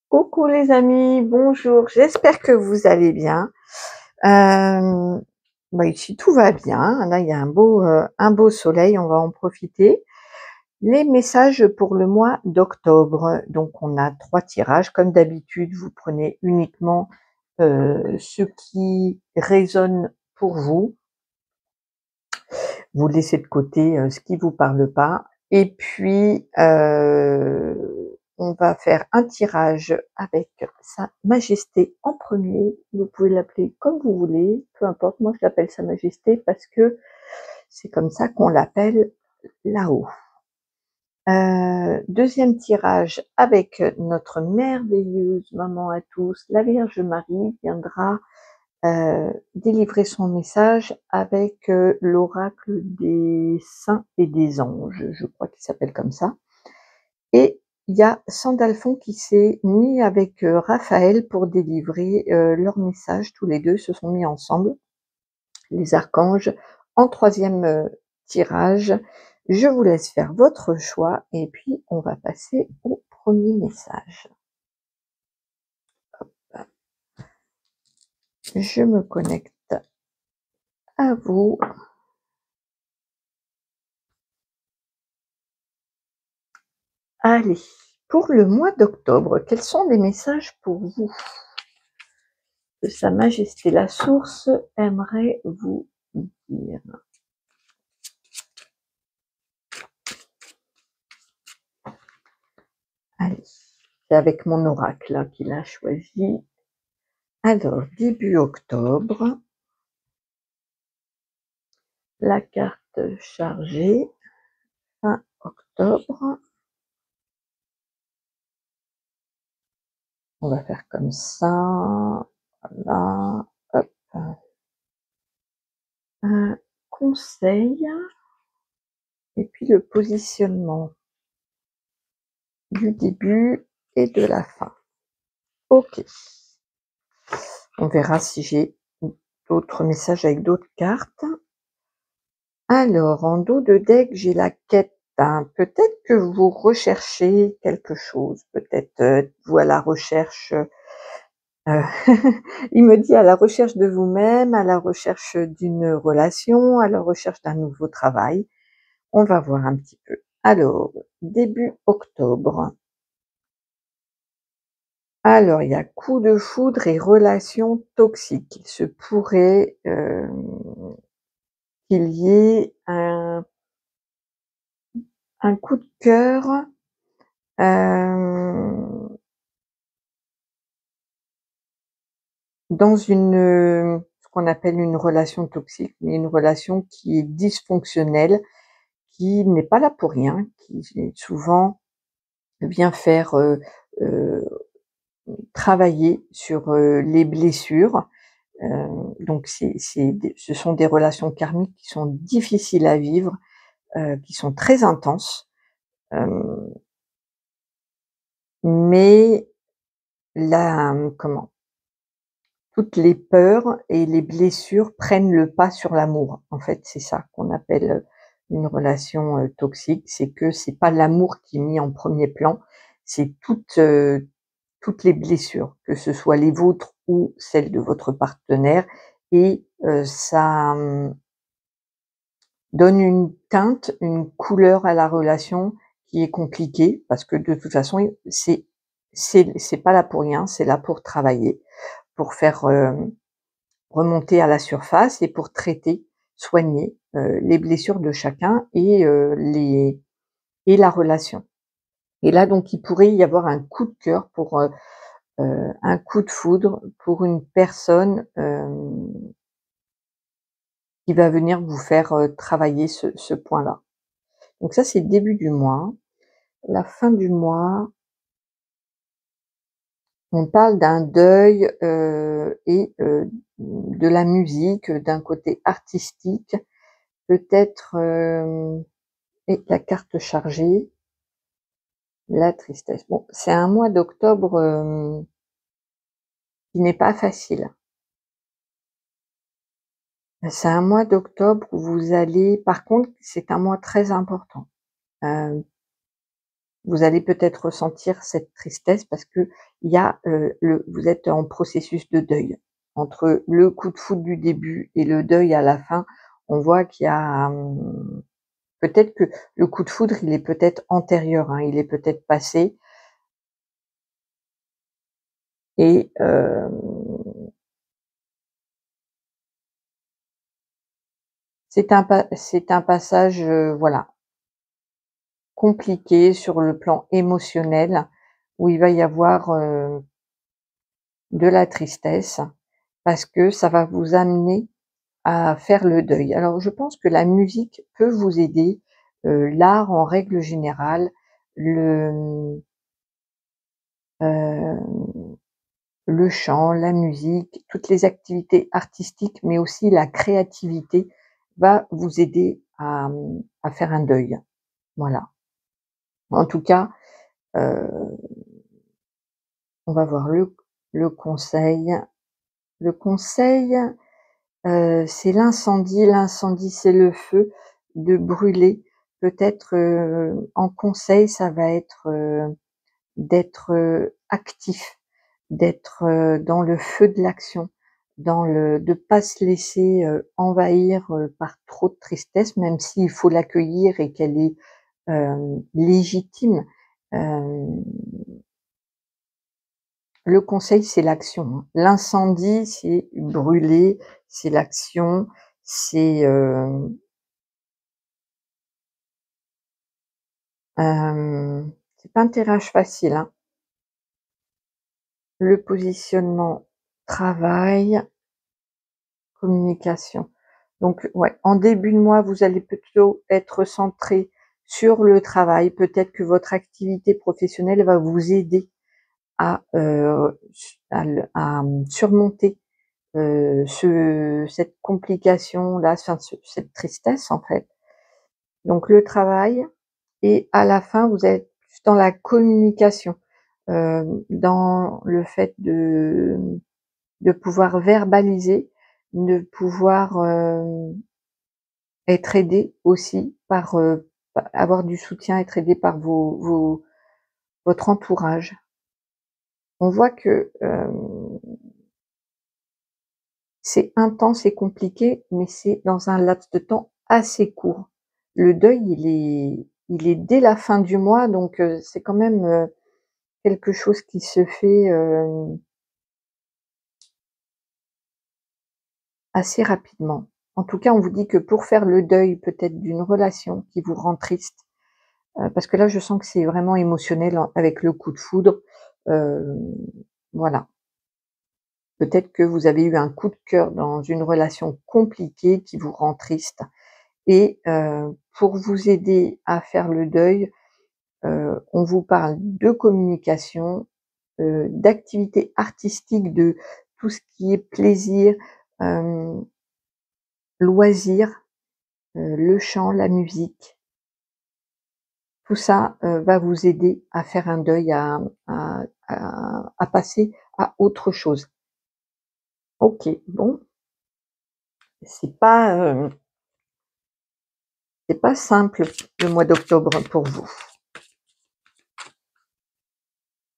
Coucou les amis, bonjour, j'espère que vous allez bien. Ici tout va bien, là il y a un beau soleil, on va en profiter. Les messages pour le mois d'octobre, donc on a 3 tirages comme d'habitude, vous prenez uniquement, ce qui résonne pour vous. Vous laissez de côté, ce qui vous parle pas et puis, on va faire un tirage avec Sa Majesté en premier. Vous pouvez l'appeler comme vous voulez, peu importe, moi je l'appelle Sa Majesté parce que c'est comme ça qu'on l'appelle là-haut. 2e tirage avec notre merveilleuse maman à tous, la Vierge Marie viendra délivrer son message avec l'oracle des saints et des anges, je crois qu'il s'appelle comme ça. Et il y a Sandalphon qui s'est mis avec Raphaël pour délivrer leur message, tous les deux se sont mis ensemble, les archanges, en 3e tirage. Je vous laisse faire votre choix et puis on va passer au premier message. Je me connecte à vous. Allez, pour le mois d'octobre, quels sont les messages pour vous que Sa Majesté la Source aimerait vous dire? Allez, c'est avec mon oracle qu'il a choisi. Alors, début octobre, la carte chargée, fin octobre. On va faire comme ça, voilà, hop. Un conseil, et puis le positionnement du début et de la fin. Ok. On verra si j'ai d'autres messages avec d'autres cartes. Alors, en dos de deck, j'ai la quête. Peut-être que vous recherchez quelque chose. Peut-être vous à la recherche. Il me dit à la recherche de vous-même, à la recherche d'une relation, à la recherche d'un nouveau travail. On va voir un petit peu. Alors, début octobre. Alors, il y a coup de foudre et relations toxiques. Il se pourrait qu'il y ait un coup de cœur dans ce qu'on appelle une relation toxique, mais une relation qui est dysfonctionnelle, qui n'est pas là pour rien, qui souvent vient faire travailler sur les blessures. Donc ce sont des relations karmiques qui sont difficiles à vivre, qui sont très intenses, mais toutes les peurs et les blessures prennent le pas sur l'amour. En fait, c'est ça qu'on appelle une relation toxique, c'est que c'est pas l'amour qui est mis en premier plan, c'est toutes les blessures, que ce soit les vôtres ou celles de votre partenaire, et ça donne une teinte, une couleur à la relation qui est compliquée, parce que de toute façon, c'est pas là pour rien, c'est là pour travailler, pour faire remonter à la surface et pour traiter, soigner les blessures de chacun et la relation. Et là donc il pourrait y avoir un coup de cœur pour un coup de foudre pour une personne qui va venir vous faire travailler ce point-là. Donc ça c'est le début du mois. La fin du mois, on parle d'un deuil et de la musique, d'un côté artistique, peut-être et la carte chargée, la tristesse. Bon, c'est un mois d'octobre qui n'est pas facile. C'est un mois d'octobre où vous allez, par contre, c'est un mois très important. vous allez peut-être ressentir cette tristesse parce que il y a, vous êtes en processus de deuil. Entre le coup de foudre du début et le deuil à la fin, on voit qu'il y a, peut-être que le coup de foudre, il est peut-être antérieur, hein, il est peut-être passé et c'est un passage, voilà, compliqué sur le plan émotionnel où il va y avoir, de la tristesse parce que ça va vous amener à faire le deuil. Alors je pense que la musique peut vous aider, l'art en règle générale, le, le chant, la musique, toutes les activités artistiques, mais aussi la créativité va vous aider à faire un deuil. Voilà. En tout cas, heu, on va voir le conseil. Le conseil, c'est l'incendie. L'incendie, c'est le feu, de brûler. Peut-être, en conseil, ça va être, d'être, actif, d'être, dans le feu de l'action, dans le de pas se laisser, envahir, par trop de tristesse, même s'il faut l'accueillir et qu'elle est, légitime. Hem, le conseil, c'est l'action, hein. L'incendie, c'est brûler, c'est l'action, c'est, c'est pas un tirage facile, hein. Le positionnement, travail, communication. Donc ouais, en début de mois, vous allez plutôt être centré sur le travail. Peut-être que votre activité professionnelle va vous aider à surmonter, cette complication-là, enfin cette tristesse en fait. Donc le travail et à la fin, vous êtes plus dans la communication, dans le fait de pouvoir verbaliser, de pouvoir, être aidé aussi par, avoir du soutien, être aidé par votre entourage. On voit que, c'est intense et compliqué, mais c'est dans un laps de temps assez court. Le deuil, il est dès la fin du mois, donc c'est quand même, quelque chose qui se fait, assez rapidement. En tout cas, on vous dit que pour faire le deuil peut-être d'une relation qui vous rend triste, parce que là, je sens que c'est vraiment émotionnel avec le coup de foudre, heu, voilà. Peut-être que vous avez eu un coup de cœur dans une relation compliquée qui vous rend triste et pour vous aider à faire le deuil, on vous parle de communication, d'activités artistiques, de tout ce qui est plaisir, hem, loisirs, le chant, la musique. Tout ça, va vous aider à faire un deuil, à passer à autre chose. OK, bon, c'est pas, c'est pas simple le mois d'octobre pour vous.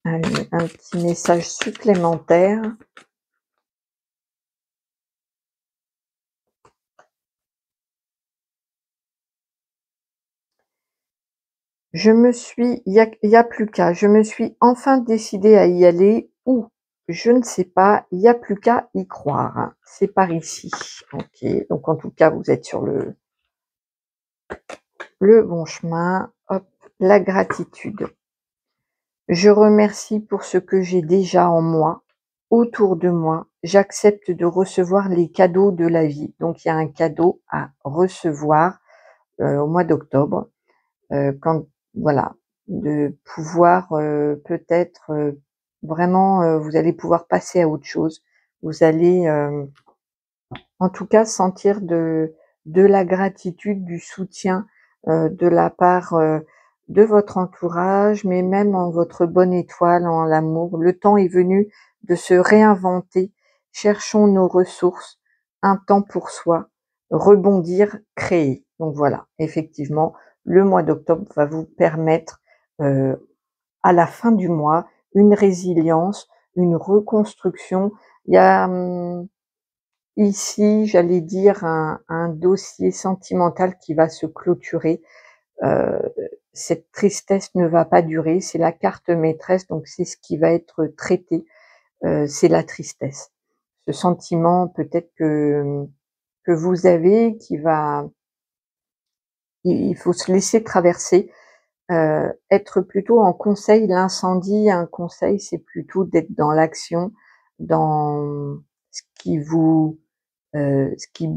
Allez, un petit message supplémentaire. Il y a plus qu'à. Je me suis enfin décidée à y aller ou je ne sais pas, il y a plus qu'à y croire. C'est par ici. OK, donc en tout cas, vous êtes sur le bon chemin. Hop, la gratitude. Je remercie pour ce que j'ai déjà en moi, autour de moi. J'accepte de recevoir les cadeaux de la vie. Donc il y a un cadeau à recevoir, au mois d'octobre. Quand voilà, de pouvoir, peut-être, vraiment, vous allez pouvoir passer à autre chose. Vous allez, en tout cas sentir de la gratitude, du soutien, de la part, de votre entourage, mais même en votre bonne étoile, en l'amour. Le temps est venu de se réinventer. Cherchons nos ressources, un temps pour soi, rebondir, créer. Donc voilà, effectivement, le mois d'octobre va vous permettre, à la fin du mois, une résilience, une reconstruction. Il y a, ici, j'allais dire un dossier sentimental qui va se clôturer. Heu, cette tristesse ne va pas durer, c'est la carte maîtresse, donc c'est ce qui va être traité, c'est la tristesse. Ce sentiment peut-être que vous avez qui va il faut se laisser traverser, être plutôt en conseil. L'incendie, un conseil, c'est plutôt d'être dans l'action, dans ce qui vous, ce qui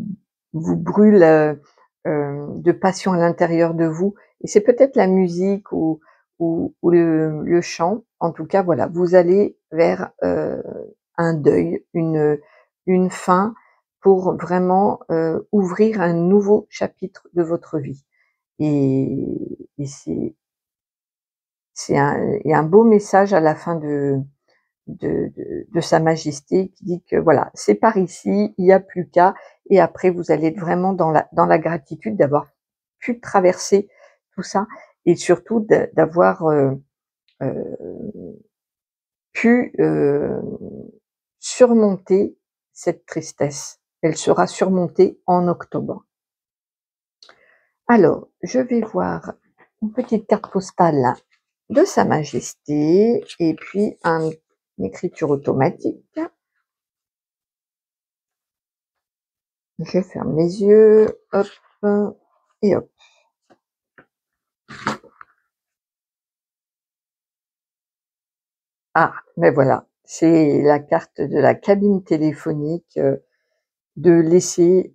vous brûle, de passion à l'intérieur de vous, et c'est peut-être la musique ou le chant. En tout cas, voilà, vous allez vers, un deuil, une fin pour vraiment, ouvrir un nouveau chapitre de votre vie, et c'est un beau message à la fin de Sa Majesté qui dit que voilà, c'est par ici, il y a plus qu'à, et après vous allez être vraiment dans la gratitude d'avoir pu traverser tout ça, et surtout d'avoir, heu, pu, surmonter cette tristesse. Elle sera surmontée en octobre. Alors, je vais voir une petite carte postale de Sa Majesté et puis une écriture automatique. Je ferme les yeux, hop, et hop. Ah, mais voilà, c'est la carte de la cabine téléphonique, de laisser,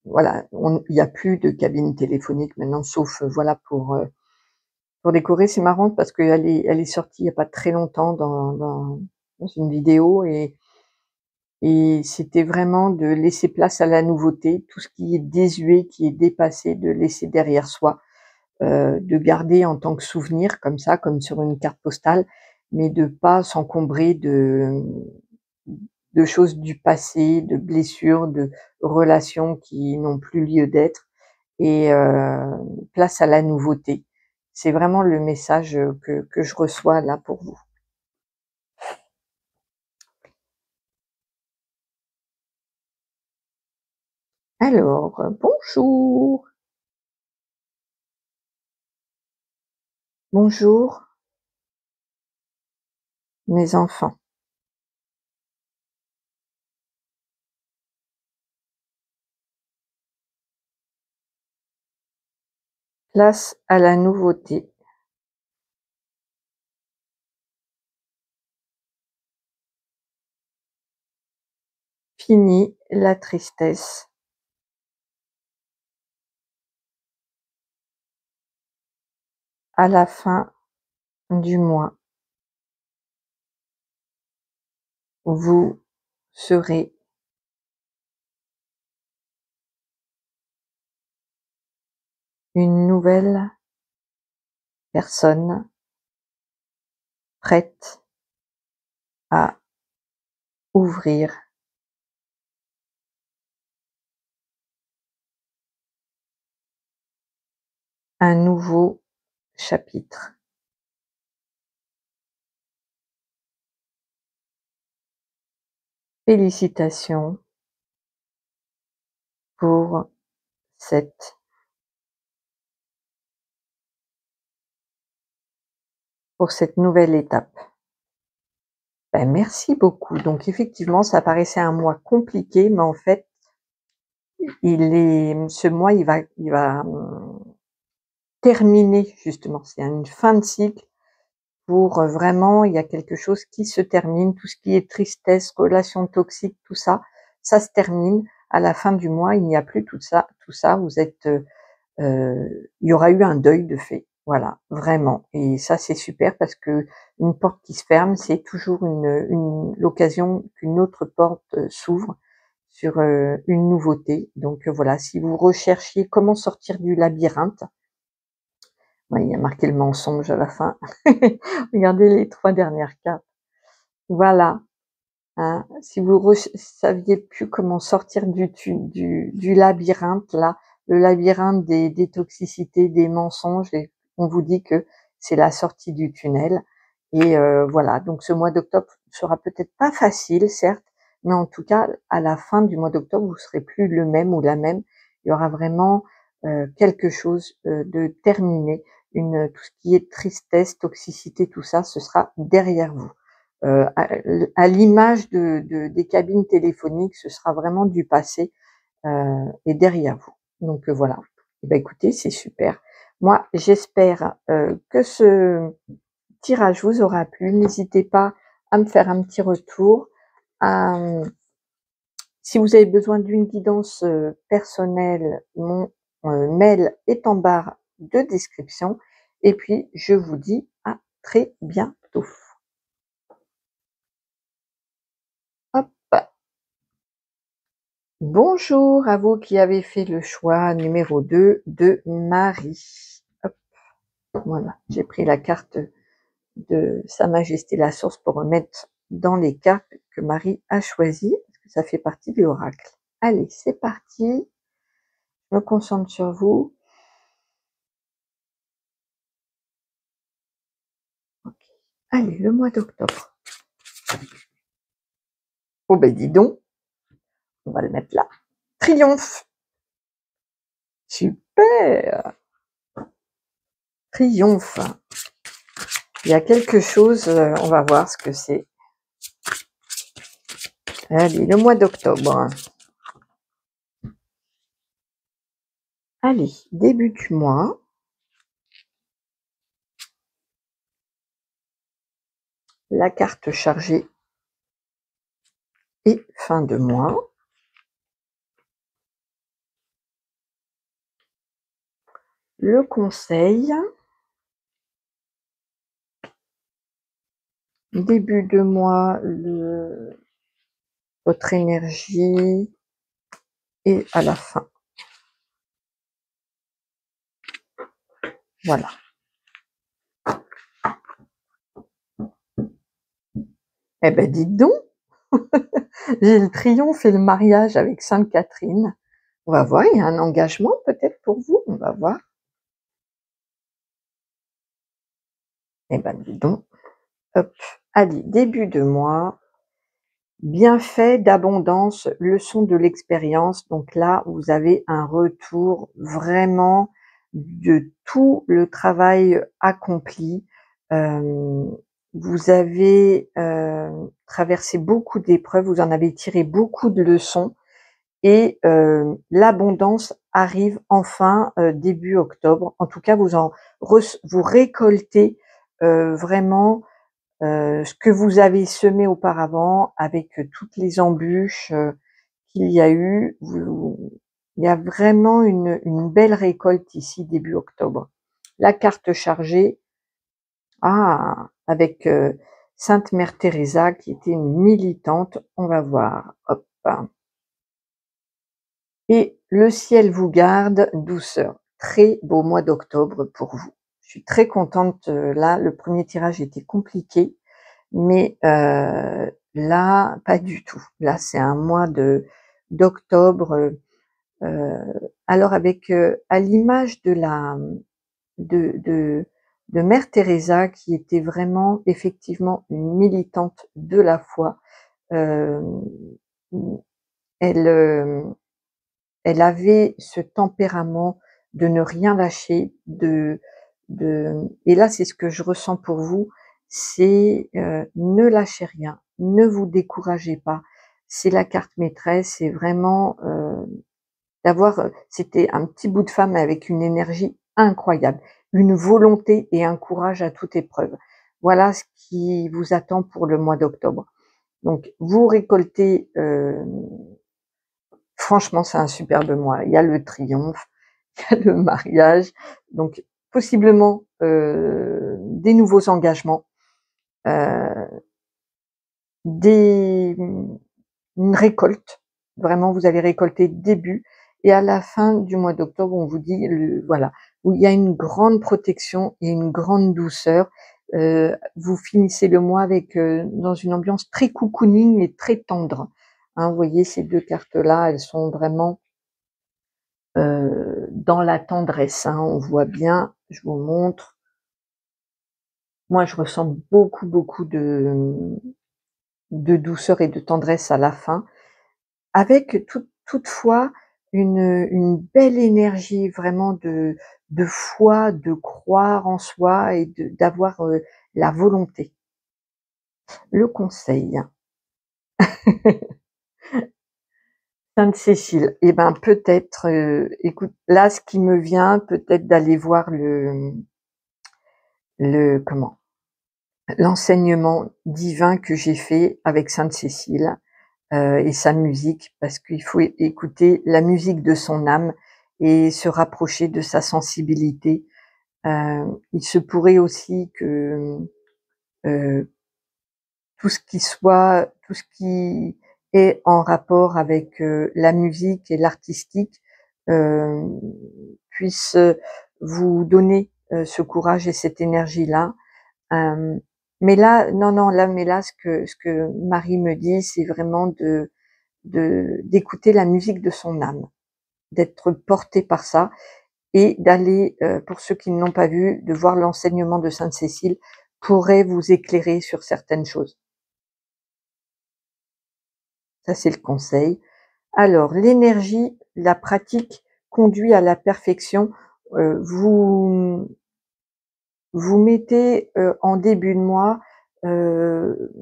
voilà, il y a plus de cabine téléphonique maintenant, sauf, voilà, pour décorer. C'est marrant parce qu'elle est sortie il y a pas très longtemps dans une vidéo, et c'était vraiment de laisser place à la nouveauté, tout ce qui est désuet, qui est dépassé, de laisser derrière soi. De garder en tant que souvenir comme ça, comme sur une carte postale, mais de pas s'encombrer de choses du passé, de blessures, de relations qui n'ont plus lieu d'être, et place à la nouveauté. C'est vraiment le message, que je reçois là pour vous. Alors, bonjour, bonjour mes enfants. Place à la nouveauté. Fini la tristesse. À la fin du mois, vous serez une nouvelle personne prête à ouvrir un nouveau chapitre. Félicitations pour cette nouvelle étape. Ben, merci beaucoup. Donc effectivement, ça paraissait un mois compliqué, mais en fait, ce mois, il va terminer justement. C'est une fin de cycle pour, vraiment, il y a quelque chose qui se termine, tout ce qui est tristesse, relations toxiques, tout ça, ça se termine. À la fin du mois, il n'y a plus tout ça, vous êtes, il y aura eu un deuil de fait, voilà, vraiment, et ça, c'est super parce que une porte qui se ferme, c'est toujours l'occasion qu'une autre porte, s'ouvre sur, une nouveauté. Donc, voilà, si vous recherchiez comment sortir du labyrinthe, ouais, il y a marqué le mensonge à la fin. Regardez les 3 dernières cartes. Voilà, hein, si vous saviez plus comment sortir du labyrinthe là, le labyrinthe des toxicités, des mensonges, et on vous dit que c'est la sortie du tunnel. Et voilà, donc ce mois d'octobre sera peut-être pas facile, certes, mais en tout cas, à la fin du mois d'octobre, vous serez plus le même ou la même. Il y aura vraiment quelque chose de terminé. Tout ce qui est tristesse, toxicité, tout ça, ce sera derrière vous. À l'image des cabines téléphoniques, ce sera vraiment du passé et derrière vous. Donc voilà. Eh ben, écoutez, c'est super. Moi, j'espère que ce tirage vous aura plu. N'hésitez pas à me faire un petit retour. Si vous avez besoin d'une guidance personnelle, mon mail est en barre de description. Et puis, je vous dis à très bientôt. Hop. Bonjour à vous qui avez fait le choix numéro 2 de Marie. Hop. Voilà, j'ai pris la carte de Sa Majesté la Source pour remettre dans les cartes que Marie a choisies, parce que ça fait partie de l'oracle. Allez, c'est parti. Je me concentre sur vous. Okay. Allez, le mois d'octobre. Oh ben dis donc, on va le mettre là. Triomphe. Super. Triomphe. Il y a quelque chose, on va voir ce que c'est. Allez, le mois d'octobre. Allez, début du mois. La carte chargée et fin de mois. Le conseil. Début de mois, votre énergie et à la fin. Voilà. Eh ben dites donc, j'ai le triomphe et le mariage avec Sainte Catherine. On va voir, il y a un engagement peut-être pour vous, on va voir. Eh ben dites donc. Hop. Allez, début de mois. Bienfait d'abondance, leçon de l'expérience. Donc là, vous avez un retour vraiment de tout le travail accompli. Vous avez traversé beaucoup d'épreuves, vous en avez tiré beaucoup de leçons et l'abondance arrive enfin début octobre. En tout cas, vous récoltez vraiment ce que vous avez semé auparavant avec toutes les embûches qu'il y a eu. Il y a vraiment une belle récolte ici début octobre. La carte chargée, avec Sainte Mère Teresa qui était une militante, on va voir. Hop. Et le ciel vous garde, douceur. Très beau mois d'octobre pour vous. Je suis très contente. Là, le premier tirage était compliqué. Mais là, pas du tout. Là, c'est un mois d'octobre. Alors avec à l'image de, de, de Mère Teresa, qui était vraiment effectivement une militante de la foi. Euh, elle, elle avait ce tempérament de ne rien lâcher, et là c'est ce que je ressens pour vous, c'est ne lâchez rien, ne vous découragez pas. C'est la carte maîtresse, c'est vraiment c'était un petit bout de femme avec une énergie incroyable, une volonté et un courage à toute épreuve. Voilà ce qui vous attend pour le mois d'octobre. Donc vous récoltez franchement, c'est un superbe mois. Il y a le triomphe, il y a le mariage, donc possiblement des nouveaux engagements, euh, une récolte. Vraiment, vous allez récolter début et à la fin du mois d'octobre, on vous dit voilà, où il y a une grande protection et une grande douceur. Vous finissez le mois avec dans une ambiance très cocooning et très tendre. Hein, vous voyez ces deux cartes-là, elles sont vraiment dans la tendresse, hein, on voit bien, je vous montre, moi je ressens beaucoup, beaucoup de douceur et de tendresse à la fin, avec toutefois une belle énergie vraiment de foi, de croire en soi et d'avoir, la volonté. Le conseil, Sainte Cécile, et ben, peut-être, écoute, là, ce qui me vient, peut-être d'aller voir le comment? L'enseignement divin que j'ai fait avec Sainte Cécile, et sa musique, parce qu'il faut écouter la musique de son âme et se rapprocher de sa sensibilité. Il se pourrait aussi que, heu, tout ce qui est en rapport avec, la musique et l'artistique, hem, puisse, vous donner, ce courage et cette énergie-là. Hem, mais là, non, non, là, mais là, ce que Marie me dit, c'est vraiment d'écouter la musique de son âme, d'être porté par ça et d'aller, pour ceux qui ne l'ont pas vu, de voir l'enseignement de Sainte Cécile pourrait vous éclairer sur certaines choses. Ça, c'est le conseil. Alors, l'énergie, la pratique conduit à la perfection. Vous vous mettez, en début de mois, heu,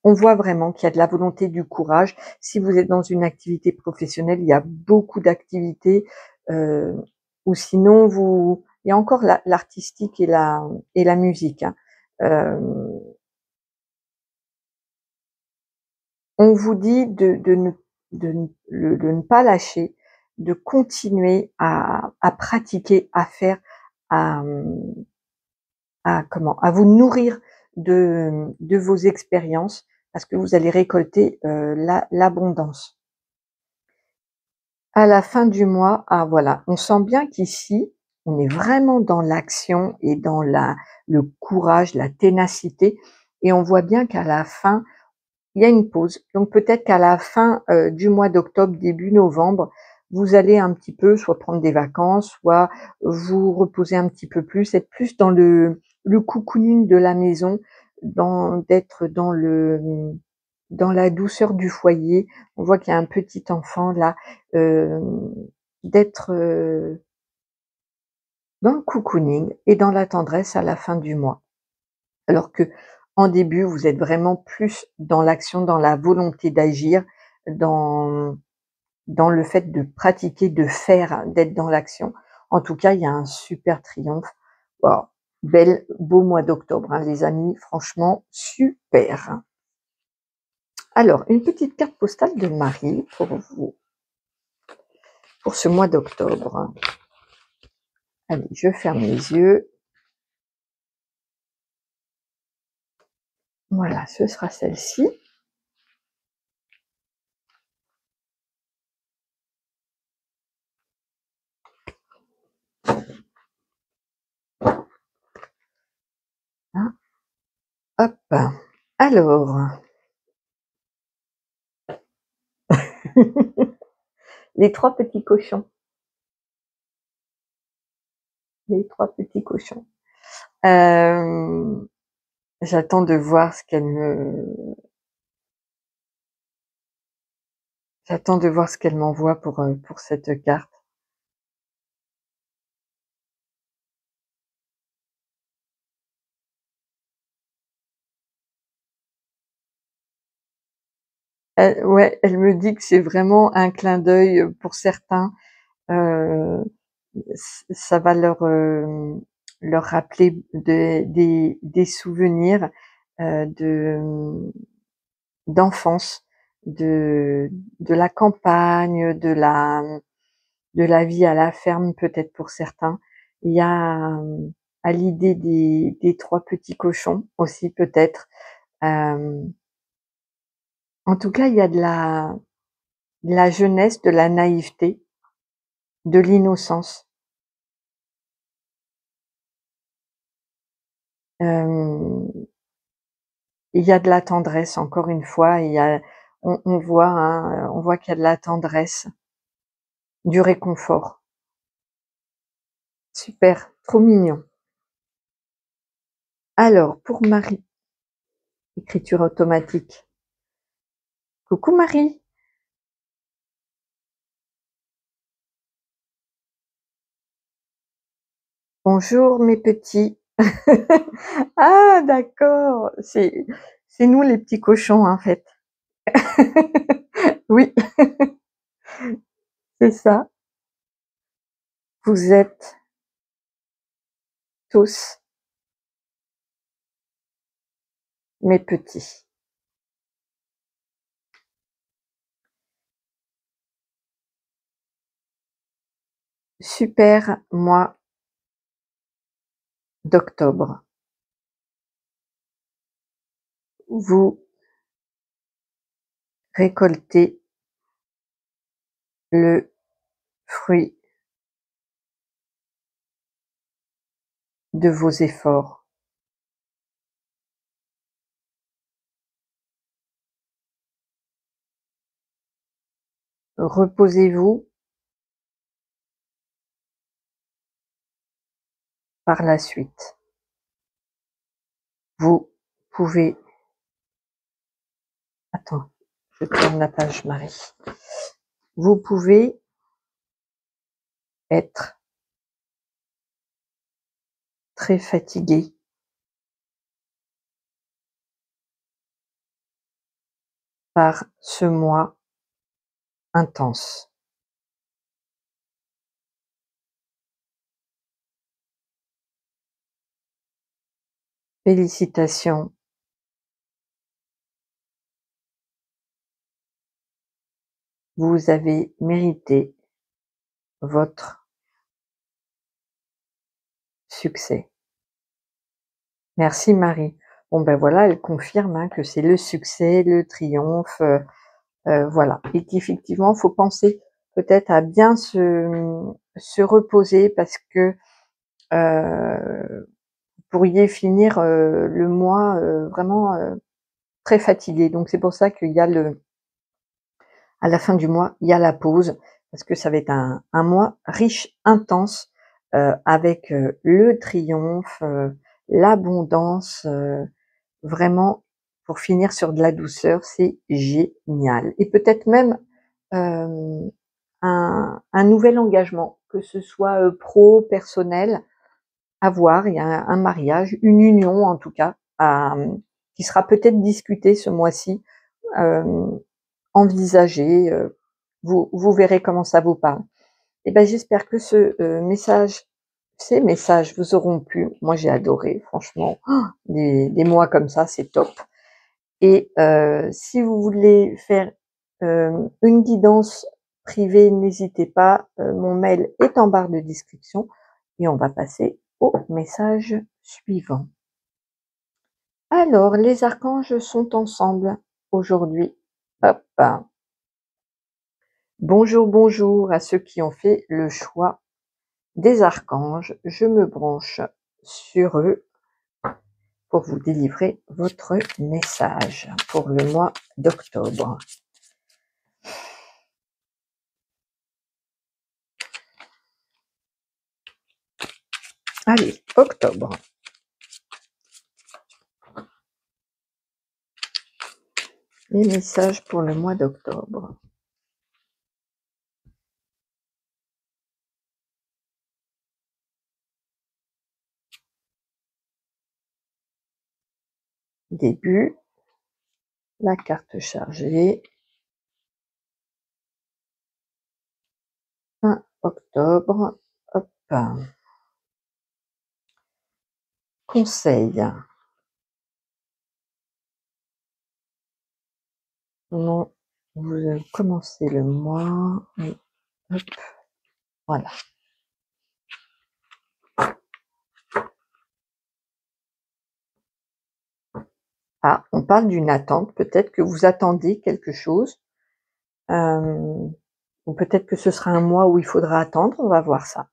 on voit vraiment qu'il y a de la volonté, du courage. Si vous êtes dans une activité professionnelle, il y a beaucoup d'activités, heu, ou sinon il y a encore l'artistique et la musique, hein. Hem, on vous dit de ne pas lâcher, de continuer à pratiquer, à faire, à, à vous nourrir de vos expériences parce que vous allez récolter, l'abondance. À la fin du mois, ah voilà, on sent bien qu'ici, on est vraiment dans l'action et dans le courage, la ténacité et on voit bien qu'à la fin, il y a une pause. Donc peut-être qu'à la fin, du mois d'octobre, début novembre, vous allez un petit peu soit prendre des vacances, soit vous reposer un petit peu plus, être plus dans le cocooning de la maison, d'être dans la douceur du foyer. On voit qu'il y a un petit enfant là, hem, d'être, dans le cocooning et dans la tendresse à la fin du mois. Alors que en début, vous êtes vraiment plus dans l'action, dans la volonté d'agir, dans dans le fait de pratiquer, de faire, d'être dans l'action. En tout cas, il y a un super triomphe. Waouh, beau mois d'octobre, hein, les amis, franchement super. Alors, une petite carte postale de Marie pour vous, pour ce mois d'octobre. Allez, je ferme les yeux. Voilà, ce sera celle-ci. Hein, hop. Alors, les trois petits cochons. Les trois petits cochons. Euh, j'attends de voir ce qu'elle me, j'attends de voir ce qu'elle m'envoie pour cette carte. Ouais, elle me dit que c'est vraiment un clin d'œil pour certains. Euh, ça va leur rappeler des souvenirs d'enfance, de la campagne, de la vie à la ferme peut-être pour certains. Il y a à l'idée des trois petits cochons aussi peut-être. Euh, en tout cas, il y a de la jeunesse, de la naïveté, de l'innocence. Euh, il y a de la tendresse encore une fois. On voit, hein, on voit qu'il y a de la tendresse, du réconfort. Super, trop mignon. Alors, pour Marie, écriture automatique. Coucou Marie. Bonjour mes petits. Ah d'accord, c'est nous les petits cochons en fait. Oui, c'est ça. Vous êtes tous mes petits. Super mois d'octobre. Vous récoltez le fruit de vos efforts. Reposez-vous par la suite. Vous pouvez... Attends, je tourne la page, Marie. Vous pouvez être très fatigué par ce mois intense. Félicitations, vous avez mérité votre succès. Merci Marie. Bon ben voilà, elle confirme hein, que c'est le succès, le triomphe, voilà. Et qu'effectivement, il faut penser peut-être à bien se reposer parce que vous pourriez finir le mois vraiment très fatigué. Donc c'est pour ça qu'il y a à la fin du mois, il y a la pause parce que ça va être un mois riche, intense, avec le triomphe, l'abondance, vraiment pour finir sur de la douceur, c'est génial. Et peut-être même un nouvel engagement, que ce soit pro, personnel, à voir. Il y a un mariage, une union en tout cas, qui sera peut-être discutée ce mois-ci, envisagée. Vous verrez comment ça vous parle. Et ben j'espère que ces messages vous auront plu. Moi j'ai adoré, franchement, des mois comme ça, c'est top. Et si vous voulez faire une guidance privée, n'hésitez pas, mon mail est en barre de description et on va passer au message suivant. Alors, les archanges sont ensemble aujourd'hui. Hop. Bonjour, bonjour à ceux qui ont fait le choix des archanges. Je me branche sur eux pour vous délivrer votre message pour le mois d'octobre. Allez, octobre. Les messages pour le mois d'octobre. Début, la carte chargée, fin octobre, hop. Conseil. Non, vous commencez le mois, hop, voilà. Ah, on parle d'une attente, peut-être que vous attendez quelque chose, ou peut-être que ce sera un mois où il faudra attendre, on va voir ça.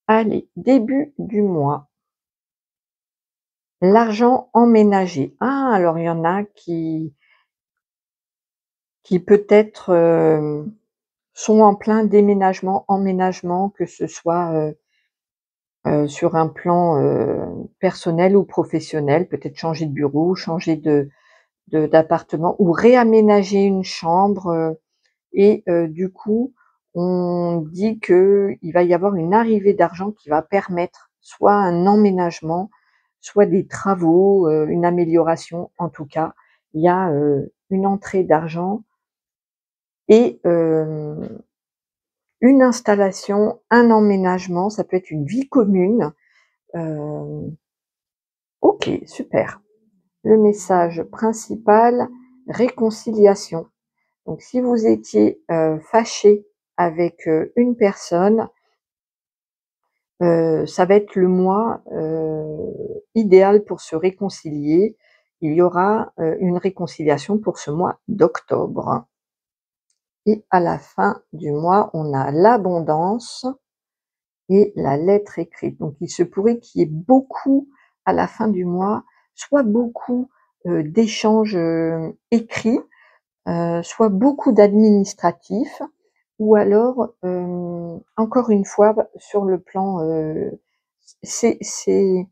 Allez, début du mois. L'argent emménagé. Ah, alors il y en a qui peut-être sont en plein déménagement, emménagement, que ce soit sur un plan, personnel ou professionnel, peut-être changer de bureau, changer de d'appartement ou réaménager une chambre, et du coup, on dit qu'il va y avoir une arrivée d'argent qui va permettre soit un emménagement, soit des travaux, une amélioration. En tout cas, il y a, une entrée d'argent et une installation, un emménagement, ça peut être une vie commune. Heu, OK, super. Le message principal, réconciliation. Donc si vous étiez, fâchés avec, une personne, ça va être le mois, idéal pour se réconcilier. Il y aura, une réconciliation pour ce mois d'octobre et à la fin du mois, on a l'abondance et la lettre écrite. Donc il se pourrait qu'il y ait beaucoup à la fin du mois, soit beaucoup, d'échanges, écrits, soit beaucoup d'administratifs ou alors, encore une fois, sur le plan, c'est c'est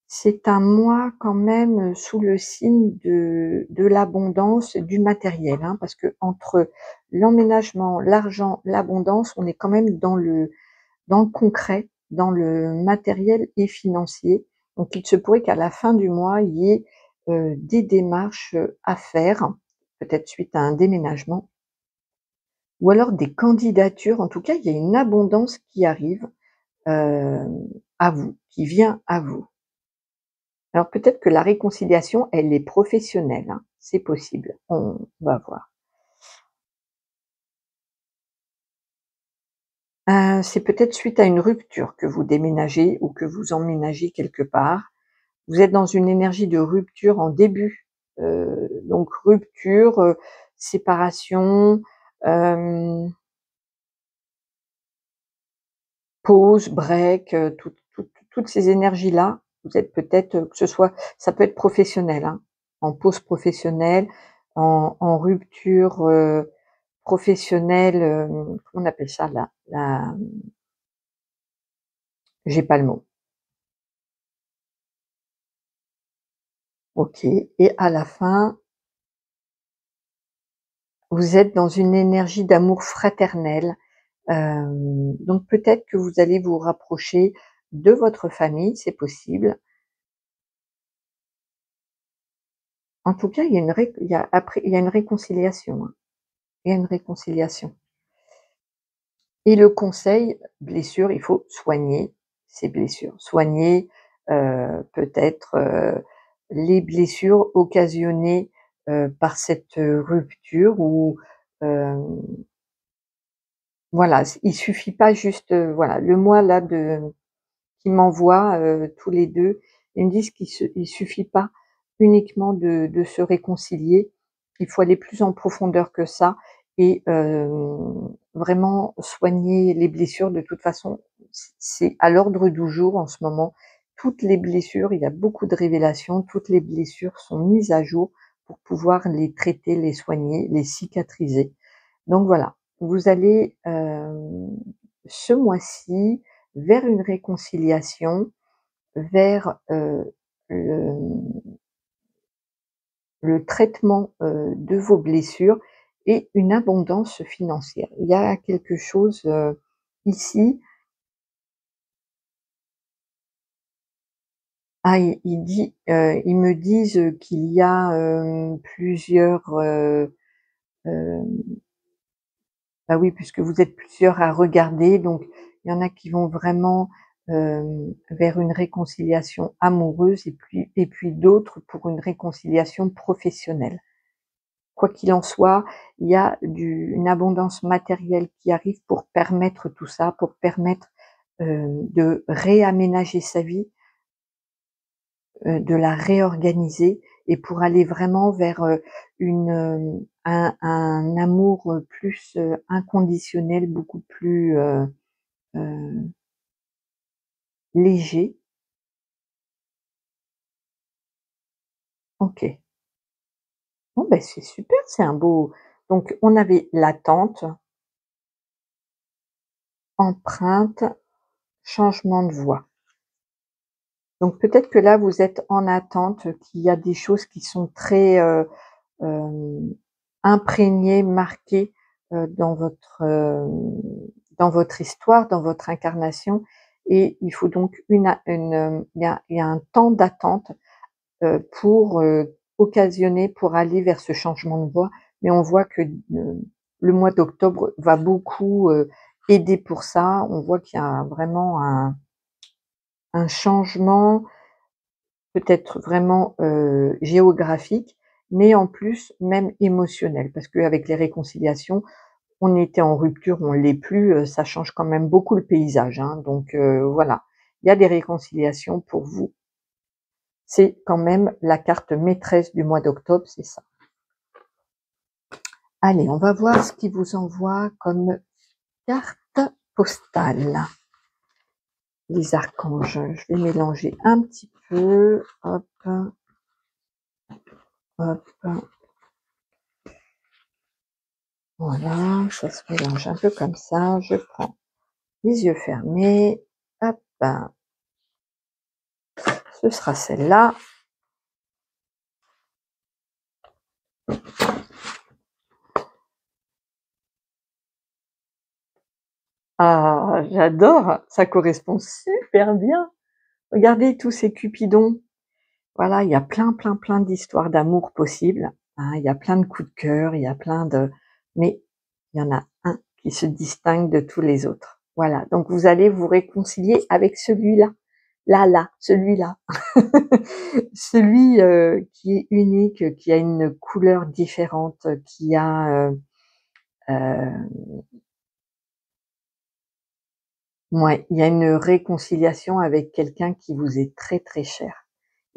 c'est un mois quand même, sous le signe de l'abondance, du matériel, hein, parce qu'entre l'emménagement, l'argent, l'abondance, on est quand même dans le concret, dans le matériel et financier. Donc il se pourrait qu'à la fin du mois, il y ait, des démarches, à faire, peut-être suite à un déménagement ou alors des candidatures. En tout cas, il y a une abondance qui arrive, à vous, qui vient à vous. Alors peut-être que la réconciliation, elle est professionnelle, hein, c'est possible, on va voir. C'est peut-être suite à une rupture que vous déménagez ou que vous emménagez quelque part. Vous êtes dans une énergie de rupture en début, donc rupture, séparation, hem, pause, break, toutes ces énergies-là, vous êtes peut-être, que ce soit ça peut être professionnel, hein, en pause professionnelle, en rupture, professionnelle, comment on appelle ça? J'ai pas le mot. OK et à la fin, vous êtes dans une énergie d'amour fraternel. Donc peut-être que vous allez vous rapprocher de votre famille, c'est possible. En tout cas, il y a une réconciliation, hein. Il y a une réconciliation et le conseil, blessure, il faut soigner ses blessures. Soigner, peut-être, les blessures occasionnées, par cette, rupture ou, hem, voilà, il suffit pas juste, voilà, le mois là de qui m'envoient, tous les 2. Ils me disent il suffit pas uniquement de se réconcilier, il faut aller plus en profondeur que ça et vraiment soigner les blessures. De toute façon, c'est à l'ordre du jour en ce moment. Toutes les blessures, il y a beaucoup de révélations, toutes les blessures sont mises à jour pour pouvoir les traiter, les soigner, les cicatriser. Donc voilà, vous allez, ce mois-ci, vers une réconciliation, vers, le le traitement, de vos blessures et une abondance financière. Il y a quelque chose, ici, ils me disent, qu'il y a, plusieurs, hem bah oui, puisque vous êtes plusieurs à regarder, donc il y en a qui vont vraiment, vers une réconciliation amoureuse et puis d'autres pour une réconciliation professionnelle. Quoi qu'il en soit, il y a une abondance matérielle qui arrive pour permettre tout ça, pour permettre, de réaménager sa vie, de la réorganiser et pour aller vraiment vers, un amour, plus, inconditionnel, beaucoup plus, heu, léger. OK. Bon, ben c'est super, c'est un beau donc on avait l'attente, empreinte, changement de voie. Donc peut-être que là, vous êtes en attente, qu'il y a des choses qui sont très imprégnées, marquées dans votre histoire, dans votre incarnation, et il faut donc il y a un temps d'attente pour occasionner, pour aller vers ce changement de voie. Mais on voit que le mois d'octobre va beaucoup aider pour ça. On voit qu'il y a vraiment un changement, peut-être vraiment géographique, mais en plus même émotionnel. Parce qu'avec les réconciliations, on était en rupture, on l'est plus, ça change quand même beaucoup le paysage, hein. Donc voilà, il y a des réconciliations pour vous. C'est quand même la carte maîtresse du mois d'octobre, c'est ça. Allez, on va voir ce qu'il vous envoie comme carte postale. Les archanges, je vais mélanger un petit peu. Hop, hop. Voilà, ça se mélange un peu comme ça. Je prends les yeux fermés. Hop, ce sera celle-là. Ah, j'adore, ça correspond super bien. Regardez tous ces cupidons. Voilà, il y a plein d'histoires d'amour possibles, hein. Il y a plein de coups de cœur, il y a plein de, mais il y en a un qui se distingue de tous les autres. Voilà, donc vous allez vous réconcilier avec celui-là. Là, celui-là. Celui qui est unique, qui a une couleur différente, qui a ouais, il y a une réconciliation avec quelqu'un qui vous est très cher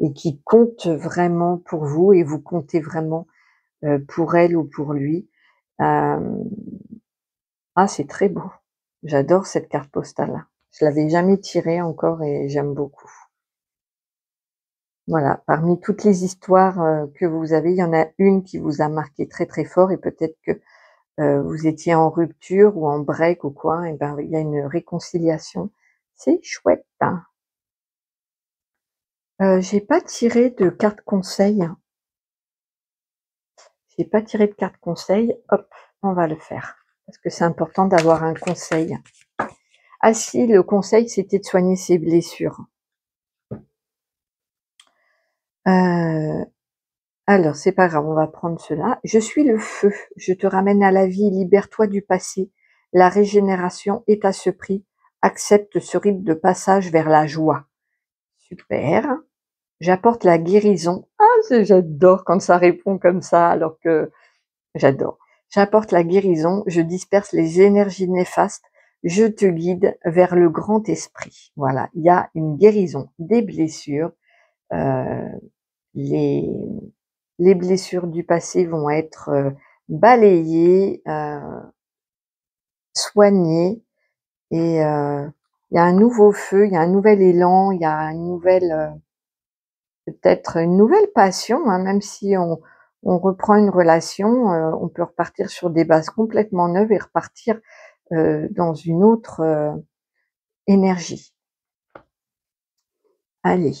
et qui compte vraiment pour vous, et vous comptez vraiment pour elle ou pour lui. Euh, ah, c'est très beau. J'adore cette carte postale. Je l'avais jamais tirée encore et j'aime beaucoup. Voilà, parmi toutes les histoires que vous avez, il y en a une qui vous a marqué très fort, et peut-être que vous étiez en rupture ou en break ou quoi, et ben il y a une réconciliation. C'est chouette, hein. J'ai pas tiré de carte conseil. J'ai pas tiré de carte conseil. Hop, on va le faire. Parce que c'est important d'avoir un conseil. Ah si, le conseil, c'était de soigner ses blessures. Euh, alors, c'est pas grave, on va prendre cela. Je suis le feu. Je te ramène à la vie. Libère-toi du passé. La régénération est à ce prix. Accepte ce rite de passage vers la joie. Super. J'apporte la guérison. Ah, j'adore quand ça répond comme ça, alors que j'adore. J'apporte la guérison, je disperse les énergies néfastes, je te guide vers le grand esprit. Voilà, il y a une guérison des blessures. Euh, les, les blessures du passé vont être balayées, soignées, et il y a un nouveau feu, il y a un nouvel élan, il y a une nouvelle... peut-être une nouvelle passion, hein, même si on reprend une relation, on peut repartir sur des bases complètement neuves et repartir dans une autre énergie. Allez,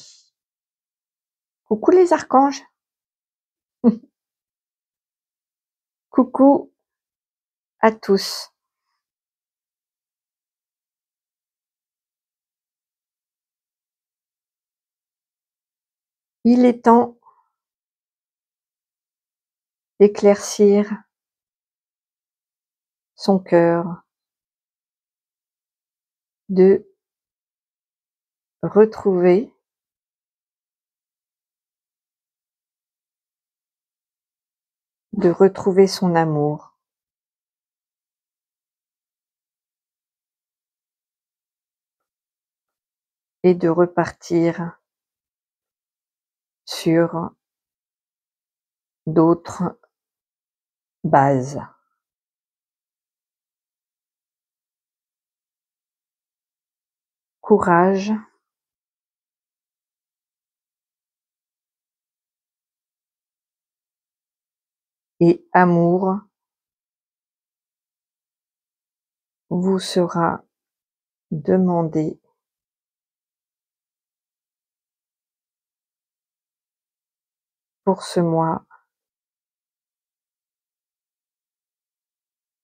coucou les archanges, coucou à tous. Il est temps d'éclaircir son cœur, de retrouver son amour. Et de repartir sur d'autres bases. Courage, et amour vous sera demandé pour ce mois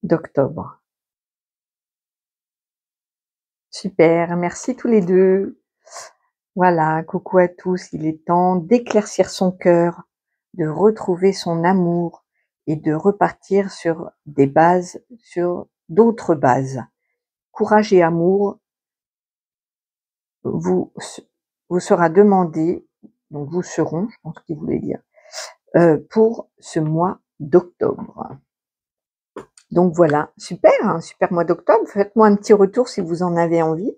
d'octobre. Super, merci tous les 2. Voilà, coucou à tous, il est temps d'éclaircir son cœur, de retrouver son amour et de repartir sur des bases, sur d'autres bases. Courage et amour vous vous sera demandé, donc vous seront, je pense qu'il voulait dire, pour ce mois d'octobre. Donc voilà, super, un super mois d'octobre. Faites-moi un petit retour si vous en avez envie.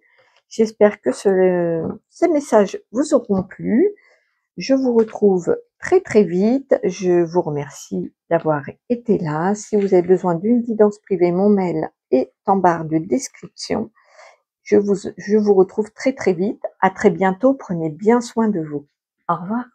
J'espère que ces messages vous auront plu. Je vous retrouve très très vite. Je vous remercie d'avoir été là. Si vous avez besoin d'une guidance privée, mon mail est en barre de description. Je vous retrouve très très vite. À très bientôt. Prenez bien soin de vous. Au revoir.